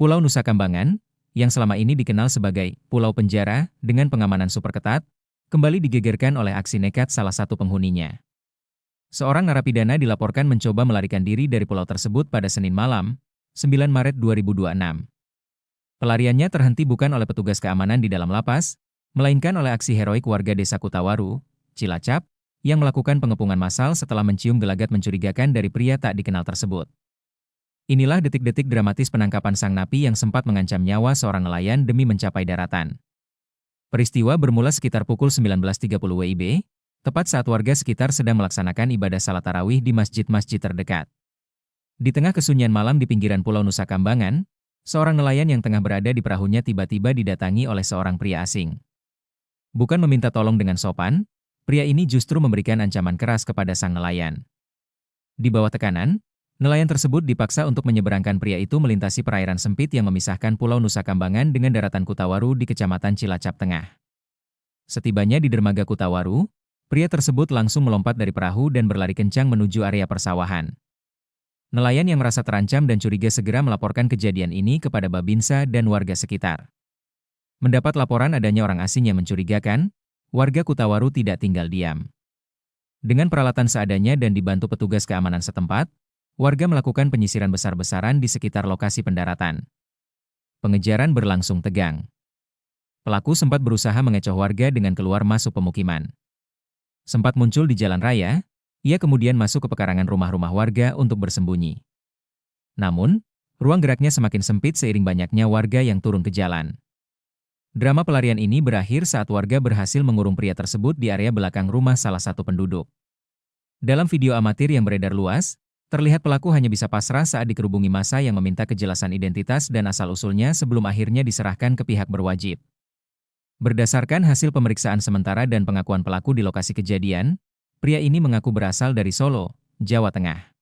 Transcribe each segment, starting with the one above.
Pulau Nusa Kambangan, yang selama ini dikenal sebagai Pulau Penjara dengan pengamanan super ketat, kembali digegerkan oleh aksi nekat salah satu penghuninya. Seorang narapidana dilaporkan mencoba melarikan diri dari pulau tersebut pada Senin malam, 9 Maret 2026. Pelariannya terhenti bukan oleh petugas keamanan di dalam lapas, melainkan oleh aksi heroik warga desa Kutawaru, Cilacap, yang melakukan pengepungan massal setelah mencium gelagat mencurigakan dari pria tak dikenal tersebut. Inilah detik-detik dramatis penangkapan sang napi yang sempat mengancam nyawa seorang nelayan demi mencapai daratan. Peristiwa bermula sekitar pukul 19.30 WIB, tepat saat warga sekitar sedang melaksanakan ibadah salat tarawih di masjid-masjid terdekat. Di tengah kesunyian malam di pinggiran Pulau Nusa Kambangan, seorang nelayan yang tengah berada di perahunya tiba-tiba didatangi oleh seorang pria asing. Bukan meminta tolong dengan sopan, pria ini justru memberikan ancaman keras kepada sang nelayan. Di bawah tekanan, nelayan tersebut dipaksa untuk menyeberangkan pria itu melintasi perairan sempit yang memisahkan Pulau Nusa Kambangan dengan daratan Kutawaru di Kecamatan Cilacap Tengah. Setibanya di dermaga Kutawaru, pria tersebut langsung melompat dari perahu dan berlari kencang menuju area persawahan. Nelayan yang merasa terancam dan curiga segera melaporkan kejadian ini kepada Babinsa dan warga sekitar. Mendapat laporan adanya orang asing yang mencurigakan, warga Kutawaru tidak tinggal diam. Dengan peralatan seadanya dan dibantu petugas keamanan setempat, warga melakukan penyisiran besar-besaran di sekitar lokasi pendaratan. Pengejaran berlangsung tegang. Pelaku sempat berusaha mengecoh warga dengan keluar masuk pemukiman. Sempat muncul di jalan raya, ia kemudian masuk ke pekarangan rumah-rumah warga untuk bersembunyi. Namun, ruang geraknya semakin sempit seiring banyaknya warga yang turun ke jalan. Drama pelarian ini berakhir saat warga berhasil mengurung pria tersebut di area belakang rumah salah satu penduduk. Dalam video amatir yang beredar luas, terlihat pelaku hanya bisa pasrah saat dikerubungi massa yang meminta kejelasan identitas dan asal-usulnya sebelum akhirnya diserahkan ke pihak berwajib. Berdasarkan hasil pemeriksaan sementara dan pengakuan pelaku di lokasi kejadian, pria ini mengaku berasal dari Solo, Jawa Tengah.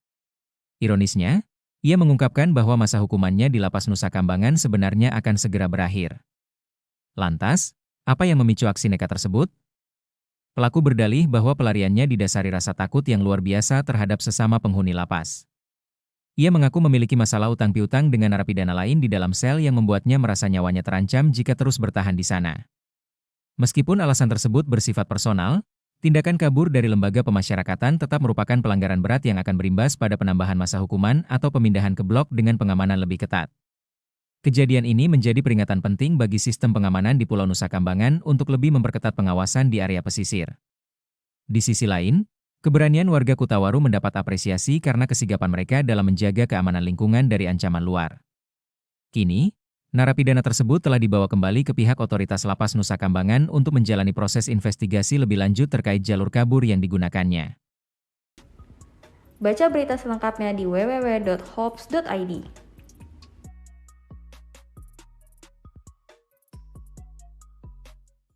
Ironisnya, ia mengungkapkan bahwa masa hukumannya di Lapas Nusa Kambangan sebenarnya akan segera berakhir. Lantas, apa yang memicu aksi nekat tersebut? Pelaku berdalih bahwa pelariannya didasari rasa takut yang luar biasa terhadap sesama penghuni lapas. Ia mengaku memiliki masalah utang piutang dengan narapidana lain di dalam sel yang membuatnya merasa nyawanya terancam jika terus bertahan di sana. Meskipun alasan tersebut bersifat personal, tindakan kabur dari lembaga pemasyarakatan tetap merupakan pelanggaran berat yang akan berimbas pada penambahan masa hukuman atau pemindahan ke blok dengan pengamanan lebih ketat. Kejadian ini menjadi peringatan penting bagi sistem pengamanan di Pulau Nusa Kambangan untuk lebih memperketat pengawasan di area pesisir. Di sisi lain, keberanian warga Kutawaru mendapat apresiasi karena kesigapan mereka dalam menjaga keamanan lingkungan dari ancaman luar. Kini, narapidana tersebut telah dibawa kembali ke pihak otoritas Lapas Nusa Kambangan untuk menjalani proses investigasi lebih lanjut terkait jalur kabur yang digunakannya. Baca berita selengkapnya di www.hops.id.